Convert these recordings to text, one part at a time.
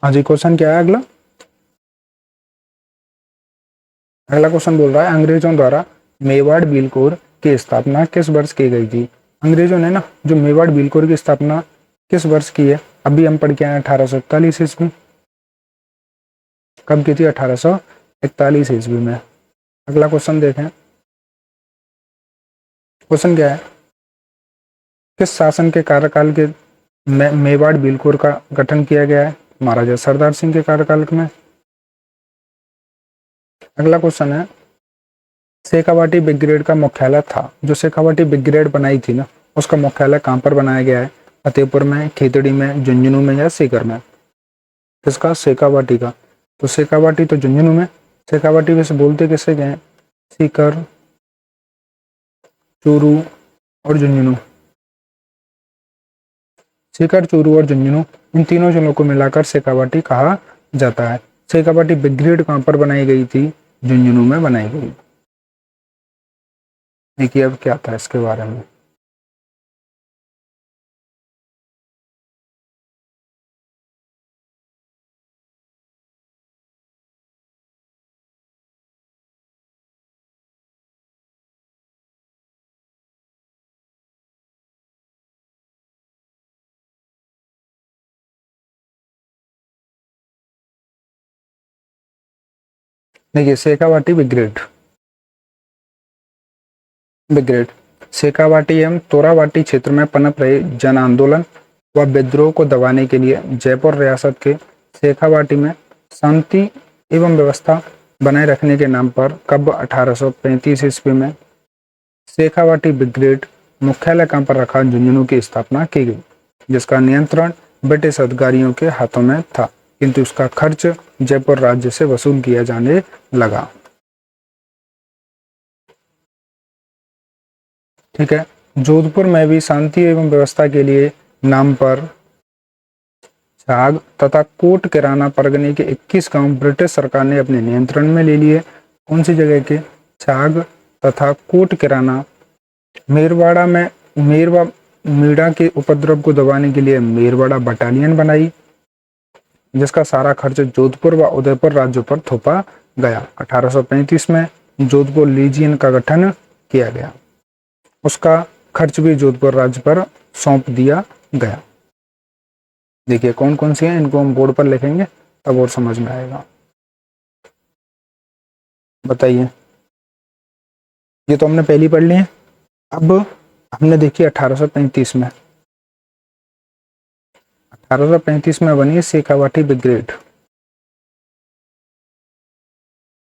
हाँ जी, क्वेश्चन क्या है अगला? अगला क्वेश्चन बोल रहा है अंग्रेजों द्वारा मेवाड़ बिलकुर की स्थापना किस वर्ष की गई थी? अंग्रेजों ने ना जो मेवाड़ बिलकुर की स्थापना किस वर्ष की है? अभी हम पढ़ के आए 1841 ईस्वी। कब की थी? 1841 ईस्वी में। अगला क्वेश्चन देखें। क्वेश्चन क्या है? किस शासन के कार्यकाल के मेवाड़ बिलकुर का गठन किया गया है? महाराजा सरदार सिंह के कार्यकाल में। अगला क्वेश्चन है शेखावाटी ब्रिगेड का मुख्यालय था, जो शेखावाटी ब्रिगेड बनाई थी ना, उसका मुख्यालय कहां पर बनाया गया है? फतेहपुर में, खेतड़ी में, झुंझुनू में या सीकर में? किसका? शेखावाटी का। तो शेखावाटी तो झुंझुनू में। शेखावाटी वैसे बोलते किसे गए? सीकर, चूरू और झुंझुनू। सीकर, चूरू और झुंझुनू, इन तीनों जिलों को मिलाकर शेखावाटी कहा जाता है। शेखावाटी ब्रिगेड कहां पर बनाई गई थी? झुंझुनू में बनाई गई। देखिए अब क्या था इसके बारे में। देखिए शेखावाटी ब्रिगेड, शेखावाटी एवं तोरावाटी क्षेत्र में पनप रहे जन आंदोलन व विद्रोह को दबाने के लिए जयपुर रियासत के शेखावाटी में शांति एवं व्यवस्था बनाए रखने के नाम पर कब 1835 ईस्वी में शेखावाटी ब्रिगेड मुख्यालय कहां पर रखा? झुंझुनू की स्थापना की गई, जिसका नियंत्रण ब्रिटिश अधिकारियों के हाथों में था, किंतु उसका खर्च जयपुर राज्य से वसूल किया जाने लगा। ठीक है। जोधपुर में भी शांति एवं व्यवस्था के लिए नाम पर छाग तथा कोट किराना परगने के 21 गांव ब्रिटिश सरकार ने अपने नियंत्रण में ले लिए। कौन सी जगह के? छाग तथा कोट किराना। मेरवाड़ा में मेरवा मीणा के उपद्रव को दबाने के लिए मेरवाड़ा बटालियन बनाई, जिसका सारा खर्च जोधपुर व उदयपुर राज्यों पर थोपा गया। 1835 में जोधपुर लीजियन का गठन किया गया, उसका खर्च भी जोधपुर राज्य पर सौंप दिया गया। देखिए कौन कौन सी हैं, इनको हम बोर्ड पर लिखेंगे तब और समझ में आएगा। बताइए। ये तो हमने पहली पढ़ ली है। अब हमने देखी 1835 में। 1835 में बनी शेखावाटी ब्रिगेड।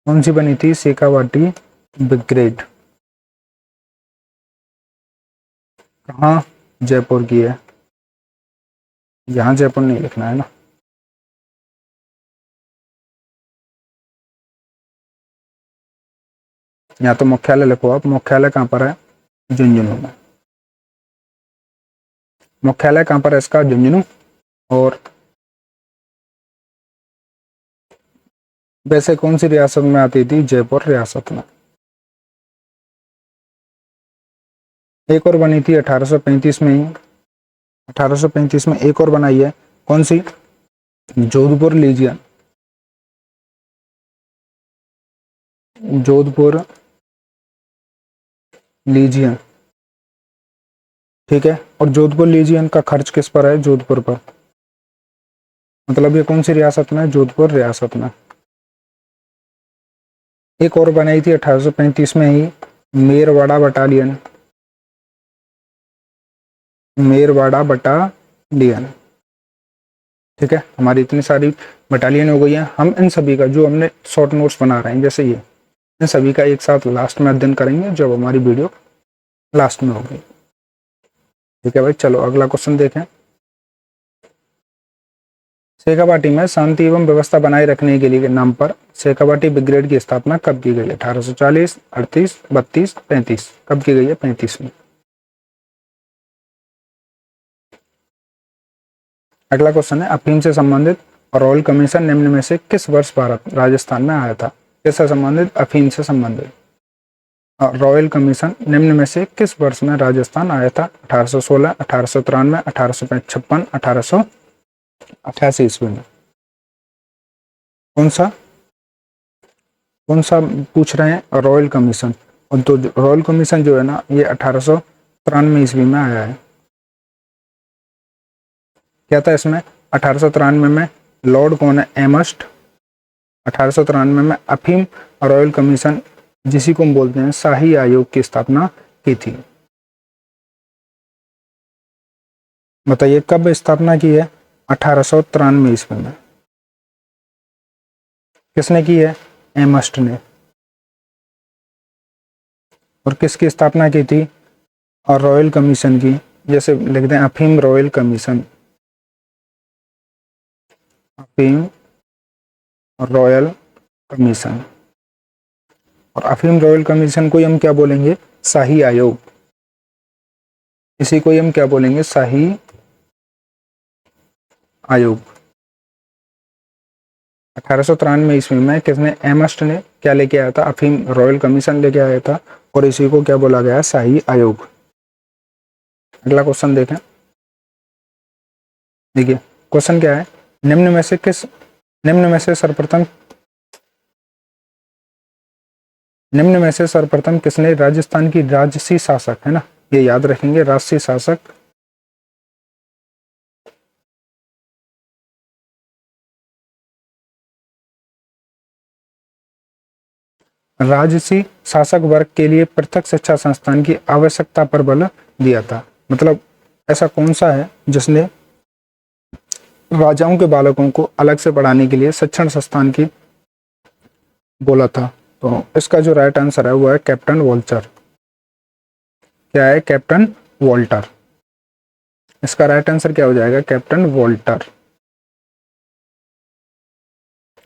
कौन सी बनी थी? शेखावाटी ब्रिगेड। कहाँ? जयपुर की है। यहां जयपुर नहीं लिखना है ना। यहाँ तो मुख्यालय लिखो आप। मुख्यालय कहां पर है? झुंझुनू में। मुख्यालय कहां पर है इसका? झुंझुनू। और वैसे कौन सी रियासत में आती थी? जयपुर रियासत में। एक और बनी थी 1835 में ही। 1835 में एक और बनाई है। कौन सी? जोधपुर लीजियन। जोधपुर लीजियन। ठीक है। और जोधपुर लीजियन का खर्च किस पर है? जोधपुर पर। मतलब ये कौन सी रियासत में? जोधपुर रियासत में। एक और बनाई थी 1835 में ही, मेरवाड़ा बटालियन। मेरवाड़ा बटालियन। ठीक है। हमारी इतनी सारी बटालियन हो गई है। हम इन सभी का जो हमने शॉर्ट नोट्स बना रहे हैं जैसे ये, इन सभी का एक साथ लास्ट में अध्ययन करेंगे जब हमारी वीडियो लास्ट में होगी। ठीक है भाई, चलो अगला क्वेश्चन देखें। शेखावाटी में शांति एवं व्यवस्था बनाए रखने के लिए नाम पर शेखावाटी ब्रिगेड की स्थापना कब की गई? 1840, 38, 32, 35। कब की गई है? 35 में। अगला क्वेश्चन है अफीम से संबंधित रॉयल कमीशन निम्न में से किस वर्ष भारत राजस्थान में आया था? किससे संबंधित? अफीम से संबंधित रॉयल कमीशन निम्न में से किस वर्ष में राजस्थान आया था? 1816, 1893, 1856, 1888 ईस्वी में। कौन सा कौन सा पूछ रहे हैं? Royal commission. और तो रॉयल कमीशन जो है ना, ये 1893 ईस्वी में आया है। क्या था इसमें? 1893 में लॉर्ड कौन है? एमस्ट। 1893 में अफीम रॉयल कमीशन, जिसी को हम बोलते हैं शाही आयोग, की स्थापना की थी। बताइए कब स्थापना की है? 1893 ईस्वी में। किसने की है? एमस्ट ने। और किसकी स्थापना की थी? और रॉयल कमीशन की। जैसे लिखते हैं अफीम रॉयल कमीशन, अफीम रॉयल कमीशन। और अफीम रॉयल कमीशन को ही हम क्या बोलेंगे? शाही आयोग। इसी को ही हम क्या बोलेंगे? शाही आयोग। 1893 ईस्वी में किसने? एमस्ट ने क्या लेके आया था? अफीम रॉयल कमीशन लेके आया था, और इसी को क्या बोला गया? शाही आयोग। अगला क्वेश्चन देखें। देखिए क्वेश्चन क्या है? निम्न में से किस निम्न में से सर्वप्रथम निम्न में से सर्वप्रथम किसने राजस्थान की राजसी शासक, है ना, ये याद रखेंगे, राजसी शासक, राजसी शासक वर्ग के लिए पृथक शिक्षा संस्थान की आवश्यकता पर बल दिया था? मतलब ऐसा कौन सा है जिसने राजाओं के बालकों को अलग से पढ़ाने के लिए शिक्षण संस्थान की बोला था? तो इसका जो राइट आंसर है वो है कैप्टन वॉल्टर। क्या है? Captain Walter. इसका राइट आंसर क्या हो जाएगा? Captain Walter.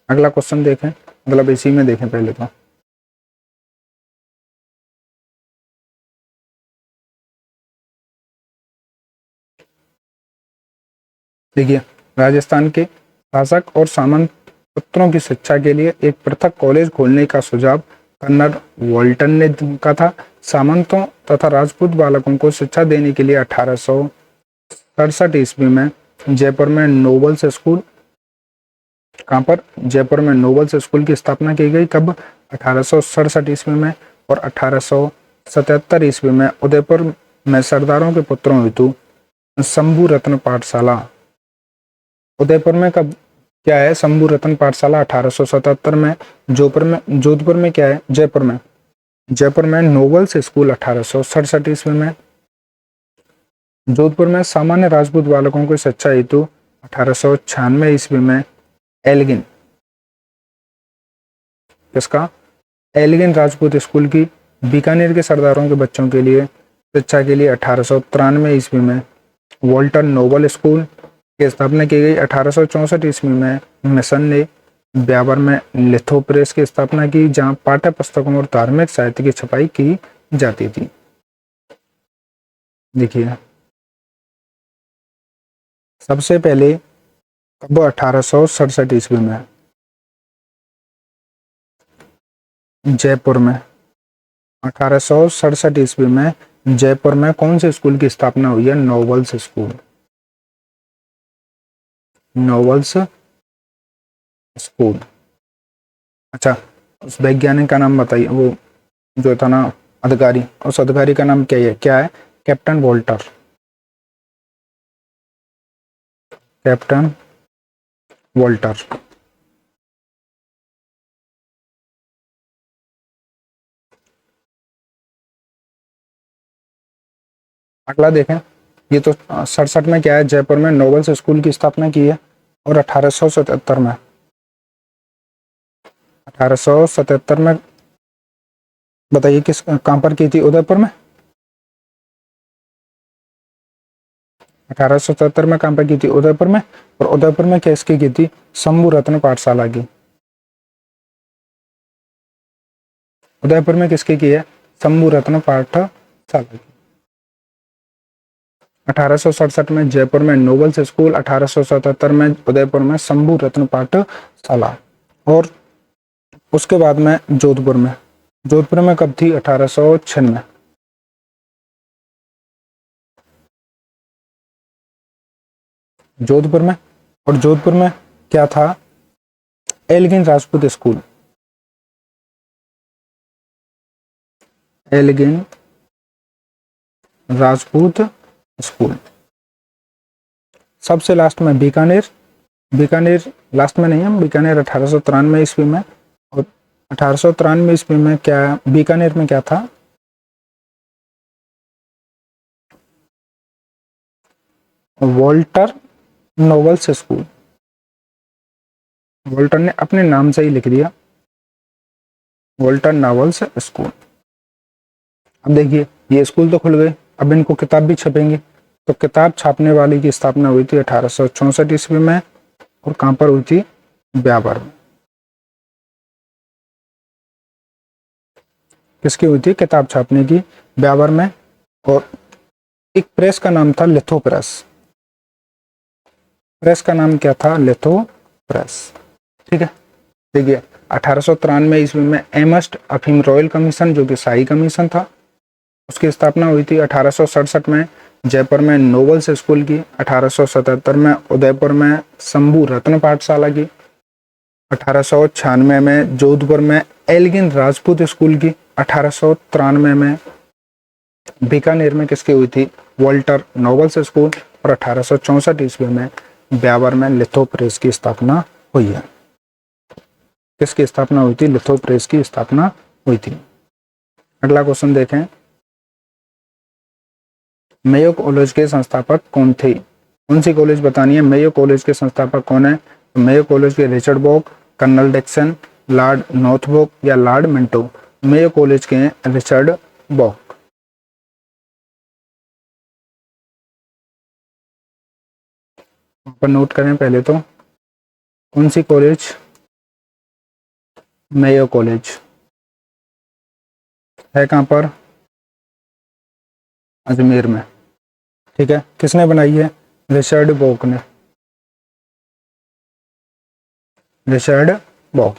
अगला क्वेश्चन देखें, मतलब इसी में देखें पहले तो। देखिए राजस्थान के शासक और सामंत पुत्रों की शिक्षा के लिए एक पृथक कॉलेज खोलने का सुझाव कर्नल वॉल्टन ने का था। सामंतों तथा राजपूत बालकों को शिक्षा देने के लिए 1867 ईस्वी में जयपुर में नोबल्स स्कूल, कहाँ पर? जयपुर में नोबल्स स्कूल की स्थापना की गई। कब? 1867 ईस्वी में। और 1877 ईस्वी में उदयपुर में सरदारों के पुत्रों हेतु शंभू रत्न पाठशाला। उदयपुर में कब क्या है? शंभू रत्न पाठशाला 1877 में। जोधपुर में क्या है? जयपुर में नोबल्स स्कूल 1867 ईस्वी में। जोधपुर में सामान्य राजपूत बालकों की शिक्षा हेतु 1896 ईस्वी में एल्गिन, इसका एल्गिन राजपूत स्कूल की बीकानेर के सरदारों के बच्चों के लिए शिक्षा के लिए 1893 ईस्वी में वॉल्टन नोबल स्कूल की स्थापना की गई। 1864 ईस्वी में मिशन ने ब्यावर में लिथो प्रेस की स्थापना की, जहां पाठ्य पुस्तकों और धार्मिक साहित्य की छपाई की जाती थी। देखिए सबसे पहले कब? 1867 ईस्वी में जयपुर में। 1867 ईस्वी में जयपुर में कौन से स्कूल की स्थापना हुई है? Nobles school. Nobles school. अच्छा, उस वैज्ञानिक का नाम बताइए, वो जो था ना अधिकारी, उस अधिकारी का नाम क्या है? Captain Walter. Captain Walter. अगला देखें। ये तो 67 में क्या है? जयपुर में नोबल्स स्कूल की स्थापना की है। और 1877 में 1877 में बताइए किस कहां पर की थी? उदयपुर में। 1877 में कहां पर की थी? उदयपुर में। और उदयपुर में किसकी की थी? शंभू रत्न पाठशाला की। उदयपुर में किसकी की है? शंभू रत्न पाठशाला की। 1867 में जयपुर में नोबल्स स्कूल, 1877 में उदयपुर में शंभू रत्न पाठशाला। और उसके बाद में जोधपुर में कब थी? 1896। जोधपुर में। और जोधपुर में क्या था? Elgin Rajput school, Elgin Rajput school. सबसे लास्ट में बीकानेर, बीकानेर लास्ट में नहीं है, बीकानेर 1893 ईस्वी में। और 1893 ईस्वी में क्या बीकानेर में क्या था, वॉल्टर नोबल्स स्कूल। वॉल्टर ने अपने नाम से ही लिख दिया, वॉल्टर नोबल्स स्कूल। अब देखिए ये स्कूल तो खुल गए, अब इनको किताब भी छपेंगे। तो किताब छापने वाली की स्थापना हुई थी 1864 ईस्वी में, और कहां पर हुई थी, ब्यावर में। किसकी हुई थी, किताब छापने की, ब्यावर में। और एक प्रेस का नाम था लिथो प्रेस, प्रेस का नाम क्या था, लिथो प्रेस। ठीक है, देखिए 1893 ईस्वी में एमस्ट अफीम रॉयल कमीशन, जो कि शाही कमीशन था, उसकी स्थापना हुई थी। 1867 में जयपुर में नोबल्स स्कूल की, 1877 में उदयपुर में शंभू रत्न पाठशाला की, 1896 में जोधपुर में एल्गिन राजपूत स्कूल की, 1893 में बीकानेर में किसकी हुई थी, वॉल्टर नोबल्स स्कूल, और 1864 ईस्वी में ब्यावर में लिथो प्रेस की स्थापना हुई है। किसकी स्थापना हुई थी, लिथो प्रेस की स्थापना हुई थी। अगला क्वेश्चन देखें, मेयो कॉलेज के संस्थापक कौन थे, कौन सी कॉलेज बतानी है, मेयो कॉलेज के संस्थापक कौन है। तो मेयो कॉलेज के रिचर्ड बोक, कर्नल डिक्सन, लॉर्ड नॉर्थब्रोक या लॉर्ड मिंटो। मेयो कॉलेज के रिचर्ड बोक। पर नोट करें पहले तो, कौन सी कॉलेज, मेयो कॉलेज है कहां पर, अजमेर में। ठीक है, किसने बनाई है, रिचर्ड बोक ने, रिचर्ड बोक।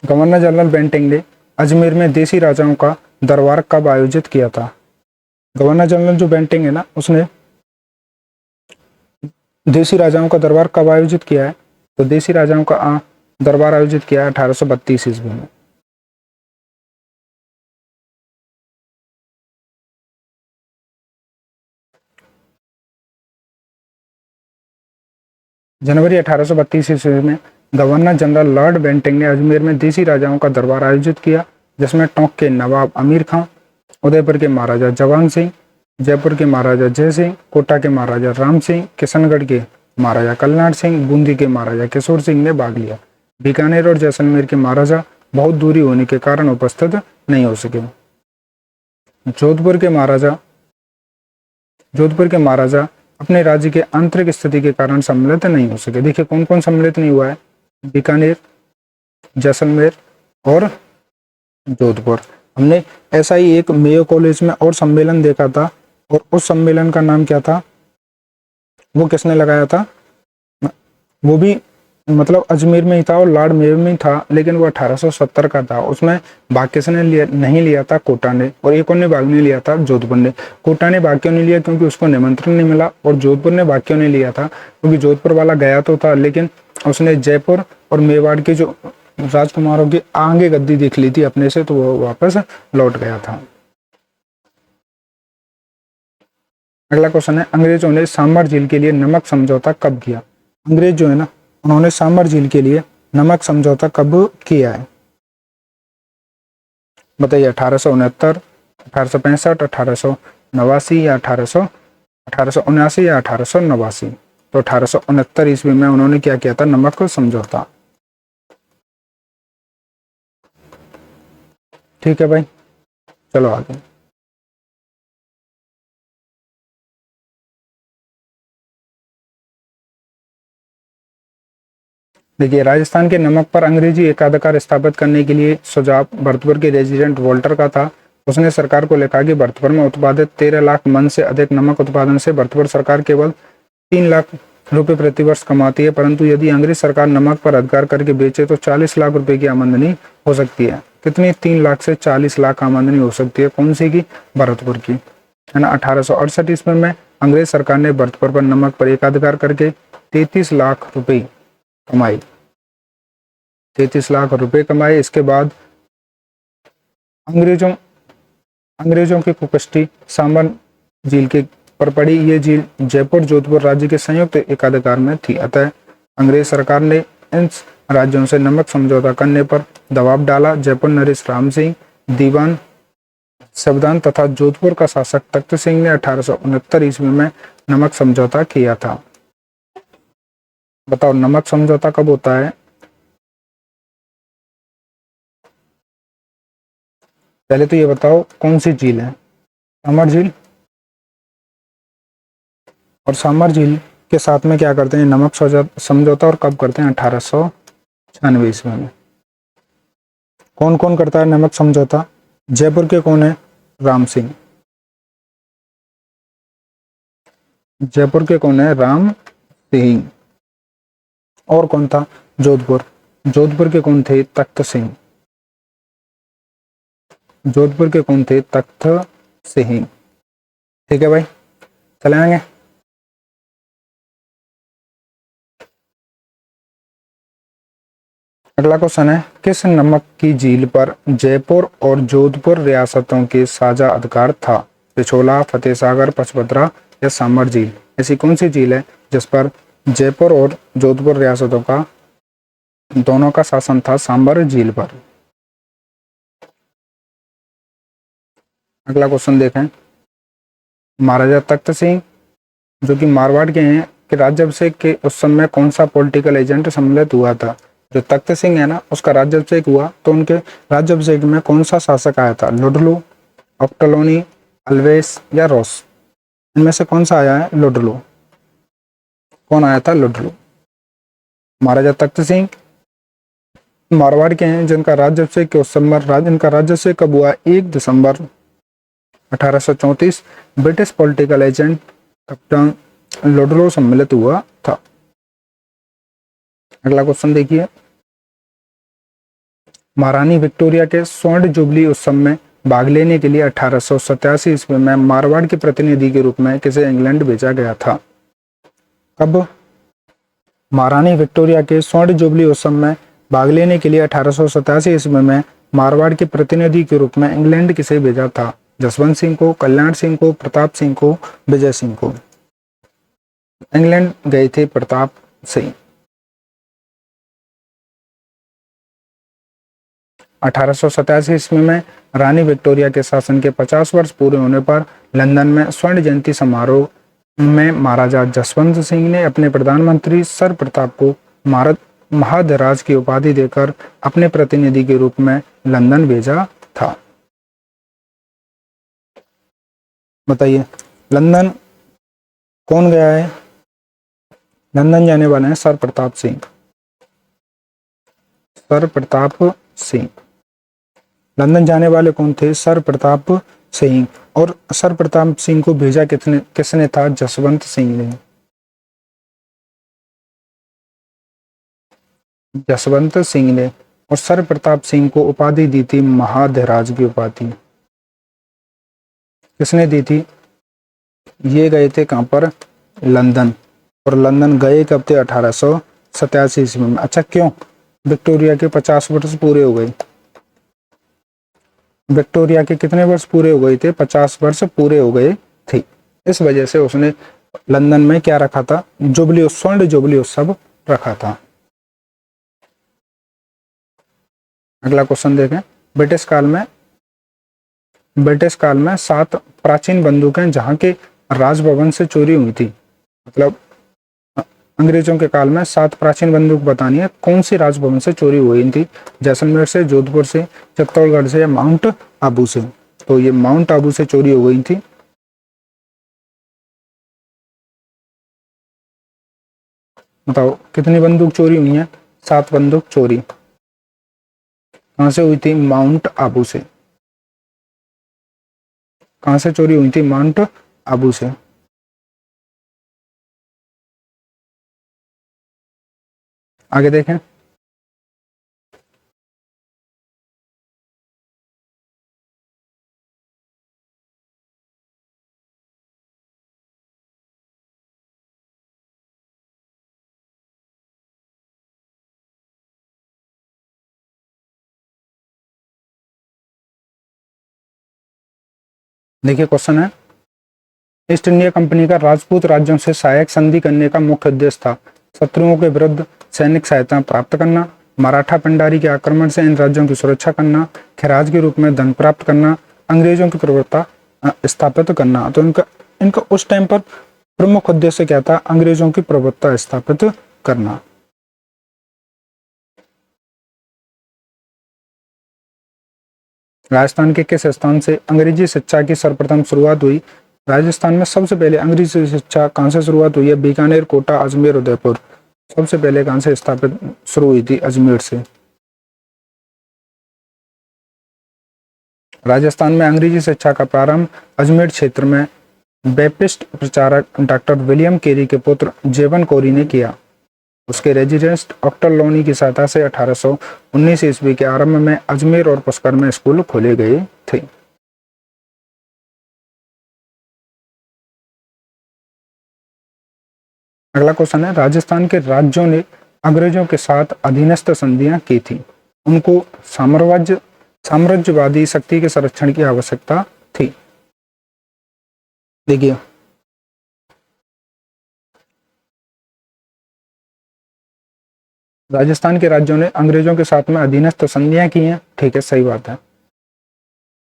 गवर्नर जनरल बेंटिंग ने अजमेर में देसी राजाओं का दरबार कब आयोजित किया था। गवर्नर जनरल जो बेंटिंग है ना, उसने देसी राजाओं का दरबार कब आयोजित किया है, तो देसी राजाओं का दरबार आयोजित किया है 1832 ईस्वी में। जनवरी 1832 ईस्वी में गवर्नर जनरल लॉर्ड बेंटिंग ने अजमेर में देसी राजाओं का दरबार आयोजित किया, जिसमें टोंक के नवाब अमीर खां, उदयपुर के महाराजा जवान सिंह, जयपुर के महाराजा जय सिंह, कोटा के महाराजा राम सिंह, किशनगढ़ के महाराजा कल्याण सिंह, बूंदी के महाराजा किशोर सिंह ने भाग लिया। बीकानेर और जैसलमेर के महाराजा बहुत दूरी होने के कारण उपस्थित नहीं हो सके। जोधपुर के महाराजा अपने राज्य के आंतरिक स्थिति के कारण सम्मिलित नहीं हो सके। देखिए कौन कौन सम्मिलित नहीं हुआ है, बीकानेर, जैसलमेर और जोधपुर। हमने ऐसा ही एक मेयो कॉलेज में और सम्मेलन देखा था, और उस सम्मेलन का नाम क्या था, वो किसने लगाया था, वो भी मतलब अजमेर में ही था और लॉर्ड मेयो में ही था, लेकिन वो 1870 का था। उसमें भाग किसने नहीं लिया था, कोटा ने, और एक और ने भाग नहीं लिया था, जोधपुर ने। कोटा ने भाग क्यों नहीं लिया, क्योंकि उसको निमंत्रण नहीं मिला, और जोधपुर ने भाग क्यों नहीं लिया था, क्योंकि जोधपुर वाला गया तो था, लेकिन उसने जयपुर और मेवाड़ के जो राजकुमारों की आगे गद्दी देख ली थी अपने से, तो वो वापस लौट गया था। अगला क्वेश्चन है, अंग्रेजों ने सांभर झील के लिए नमक समझौता कब किया। अंग्रेज जो है ना, उन्होंने सांभर झील के लिए नमक समझौता कब किया है, बताइए। 1869, 1865, 1889 या 1879 या 1889। तो 1869 ईस्वी में उन्होंने क्या किया था, नमक समझौता। ठीक है भाई, चलो आगे। देखिए राजस्थान के नमक पर अंग्रेजी एकाधिकार स्थापित करने के लिए सुझाव भरतपुर के रेजिडेंट वॉल्टर का था। उसने सरकार को लिखा कि भरतपुर में उत्पादित 13 लाख मन से अधिक नमक उत्पादन से भरतपुर सरकार केवल 3 लाख रुपए प्रतिवर्ष कमाती है, परंतु यदि अंग्रेज सरकार नमक पर अधिकार करके बेचे तो 40 लाख रुपए की आमदनी हो सकती है। कितनी, 3 लाख से 40 लाख आमदनी हो सकती है, कौन सी की, भरतपुर की। है ना। 1868 ईस्वी में अंग्रेज सरकार ने भरतपुर पर नमक पर एकाधिकार करके 33 लाख रुपए कमाए। 33 लाख रुपए कमाए। इसके बाद अंग्रेजों की कुपष्टी सांबर झील के पर पड़ी। ये झील जयपुर जोधपुर राज्य के संयुक्त एकाधिकार में थी। अतः अंग्रेज सरकार ने इन राज्यों से नमक समझौता करने पर दबाव डाला। जयपुर नरेश राम सिंह दीवान सावधान तथा जोधपुर का शासक तख्त सिंह ने 1869 ईस्वी में नमक समझौता किया था। बताओ नमक समझौता कब होता है? पहले तो ये बताओ कौन सी झील है? सांबर झील। और सांबर झील के साथ में क्या करते हैं? नमक समझौता। और कब करते हैं? 1896 ईस्वी में। कौन कौन करता है नमक समझौता? जयपुर के कौन है? राम सिंह। जयपुर के कौन है? राम सिंह। और कौन था? जोधपुर। जोधपुर के कौन थे? तख्त सिंह। जोधपुर के कौन थे? तख्त सिंह। ठीक है भाई, चले आएंगे। अगला क्वेश्चन है, किस नमक की झील पर जयपुर और जोधपुर रियासतों के साझा अधिकार था? पिछोला, फतेह सागर, पचपदरा या सांबर झील? ऐसी कौन सी झील है जिस पर जयपुर और जोधपुर रियासतों का दोनों का शासन था? सांबर झील पर। अगला क्वेश्चन देखें, महाराजा तख्त सिंह जो कि मारवाड़ के हैं कि राज्याभिषेक के उस समय कौन सा पॉलिटिकल एजेंट सम्मिलित हुआ था? जो तख्त सिंह है ना, उसका राज्याभिषेक हुआ तो उनके राज्याभिषेक में कौन सा शासक आया था? लुडलू, ऑक्टलोनी, अल्वेस या रोस? इनमें से कौन सा आया है? लुडलू। कौन आया था? लुडलू। महाराजा तख्त सिंह मारवाड़ के हैं जिनका राज्याभिषेक के उस समय इनका राज्याभिषेक कब हुआ? 1 दिसंबर 1834। British political agent captain Ludlow सम्मिलित हुआ था। अगला क्वेश्चन देखिए, महारानी विक्टोरिया के स्वर्ण जुबली उत्सव में भाग लेने के लिए 1887 ईस्वी में मारवाड़ के प्रतिनिधि के रूप में किसे इंग्लैंड भेजा गया था? कब? महारानी विक्टोरिया के स्वर्ण जुबली उत्सव में भाग लेने के लिए 1887 ईस्वी में मारवाड़ के प्रतिनिधि के रूप में इंग्लैंड किसे भेजा था? जसवंत सिंह को, कल्याण सिंह को, प्रताप सिंह को, विजय सिंह को? इंग्लैंड गए थे प्रताप सिंह। 1887 ईस्वी में रानी विक्टोरिया के शासन के 50 वर्ष पूरे होने पर लंदन में स्वर्ण जयंती समारोह में महाराजा जसवंत सिंह ने अपने प्रधानमंत्री सर प्रताप को महाधराज की उपाधि देकर अपने प्रतिनिधि के रूप में लंदन भेजा था। बताइए लंदन कौन गया है? लंदन जाने वाले हैं sir Pratap Singh. Sir Pratap Singh. London जाने वाले कौन थे? सर प्रताप सिंह। और सर प्रताप सिंह को भेजा किसने था? जसवंत सिंह ने। जसवंत सिंह ने। और सर प्रताप सिंह को उपाधि दी थी महाधराज की उपाधि। किसने दी थी? ये गए थे कहां पर? लंदन। और लंदन गए कब थे? 1887 ईस्वी में। अच्छा क्यों? विक्टोरिया के 50 वर्ष पूरे हो गए। विक्टोरिया के कितने वर्ष पूरे हो गए थे? 50 वर्ष पूरे हो गए थे। इस वजह से उसने लंदन में क्या रखा था? जुबली, स्वर्ण जुबली उत्सव रखा था। अगला क्वेश्चन देखें, ब्रिटिश काल में 7 प्राचीन बंदूकें जहां के राजभवन से चोरी हुई थी। मतलब अंग्रेजों के काल में 7 प्राचीन बंदूक बतानी है, कौन सी राजभवन से चोरी हुई थी? जैसलमेर से, जोधपुर से, चित्तौड़गढ़ से या माउंट आबू से? तो ये माउंट आबू से चोरी हो गई थी। बताओ कितनी बंदूक चोरी हुई है? 7 बंदूक चोरी। कहां से हुई थी? माउंट आबू से। कहां से चोरी हुई थी? माउंट आबू से। आगे देखें, देखिए क्वेश्चन है, ईस्ट इंडिया कंपनी का राजपूत राज्यों से सहायक संधि करने का मुख्य उद्देश्य था शत्रुओं के विरुद्ध सैनिक सहायता प्राप्त करना, मराठा पंडारी के आक्रमण से इन राज्यों की सुरक्षा करना, खराज के रूप में धन प्राप्त करना, अंग्रेजों की प्रभुत्व स्थापित करना। तो इनका उस टाइम पर प्रमुख उद्देश्य क्या था? अंग्रेजों की प्रभुत्व स्थापित करना। राजस्थान के किस स्थान से अंग्रेजी शिक्षा की सर्वप्रथम शुरुआत हुई? राजस्थान में सबसे पहले अंग्रेजी शिक्षा कहां से शुरुआत हुई है? बीकानेर, कोटा, अजमेर, उदयपुर। सबसे पहले कहां से स्थापित शुरू हुई थी? अजमेर से। राजस्थान में अंग्रेजी शिक्षा का प्रारंभ अजमेर क्षेत्र में बैप्टिस्ट प्रचारक डॉक्टर विलियम केरी के पुत्र जेवन कोरी ने किया। उसके रेजिडेंट डॉक्टर लोनी की सहायता से 1819 ईस्वी के आरंभ में अजमेर और पुष्कर में स्कूल खोले गए थे। अगला क्वेश्चन है, राजस्थान के राज्यों ने अंग्रेजों के साथ अधीनस्थ संधियां की थी। उनको साम्राज्यवादी शक्ति के संरक्षण की आवश्यकता थी। देखिए, राजस्थान के राज्यों ने अंग्रेजों के साथ में अधीनस्थ संधियां की हैं। ठीक है, सही बात है।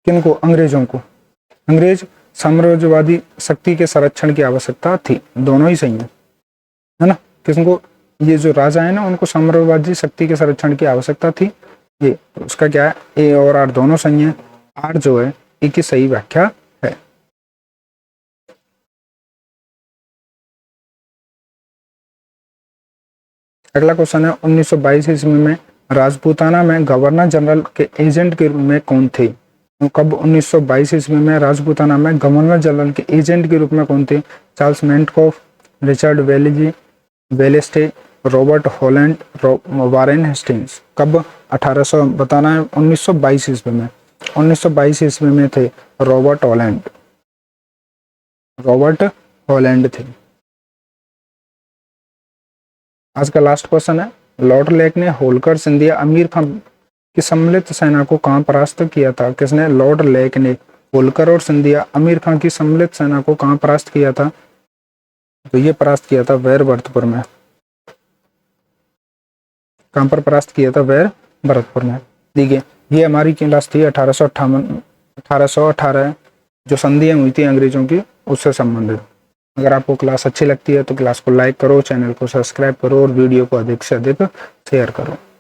किनको? अंग्रेजों को। अंग्रेज साम्राज्यवादी शक्ति के संरक्षण की आवश्यकता थी। दोनों ही सही है ना। किसको? ये जो राजा है ना, उनको साम्राज्यवादी शक्ति के संरक्षण की आवश्यकता थी। ये उसका क्या है? ए और आर दोनों सही है। आर जो है ए की सही व्याख्या है। अगला क्वेश्चन है, 1922 ईस्वी में राजपूताना में गवर्नर जनरल के एजेंट के रूप में कौन थे? कब? 1922 ईस्वी में राजपूताना में गवर्नर जनरल के एजेंट के रूप में कौन थे? Charles Metcalfe, Richard Wellesley, Robert Holland, Warren Hastings. कब? 1800 बताना है। 1922 ईस्वी में। 1922 ईस्वी में थे रॉबर्ट हॉलैंड थे। आज का लास्ट क्वेश्चन है, लॉर्ड लेक ने होलकर, सिंधिया, आमिर खान की सम्मिलित सेना को कहां परास्त किया था? किसने? लॉर्ड लेक ने होलकर और सिंधिया, आमिर खान की सम्मिलित सेना को कहां परास्त किया था? तो ये परास्त किया था वैर-भरतपुर में। कहां पर परास्त किया था? वैर-भरतपुर में। देखिए, ये हमारी क्लास थी 1818 जो संधियां हुई थी अंग्रेजों की, उससे संबंधित। अगर आपको क्लास अच्छी लगती है तो क्लास को लाइक करो, चैनल को सब्सक्राइब करो और वीडियो को अधिक से अधिक शेयर करो।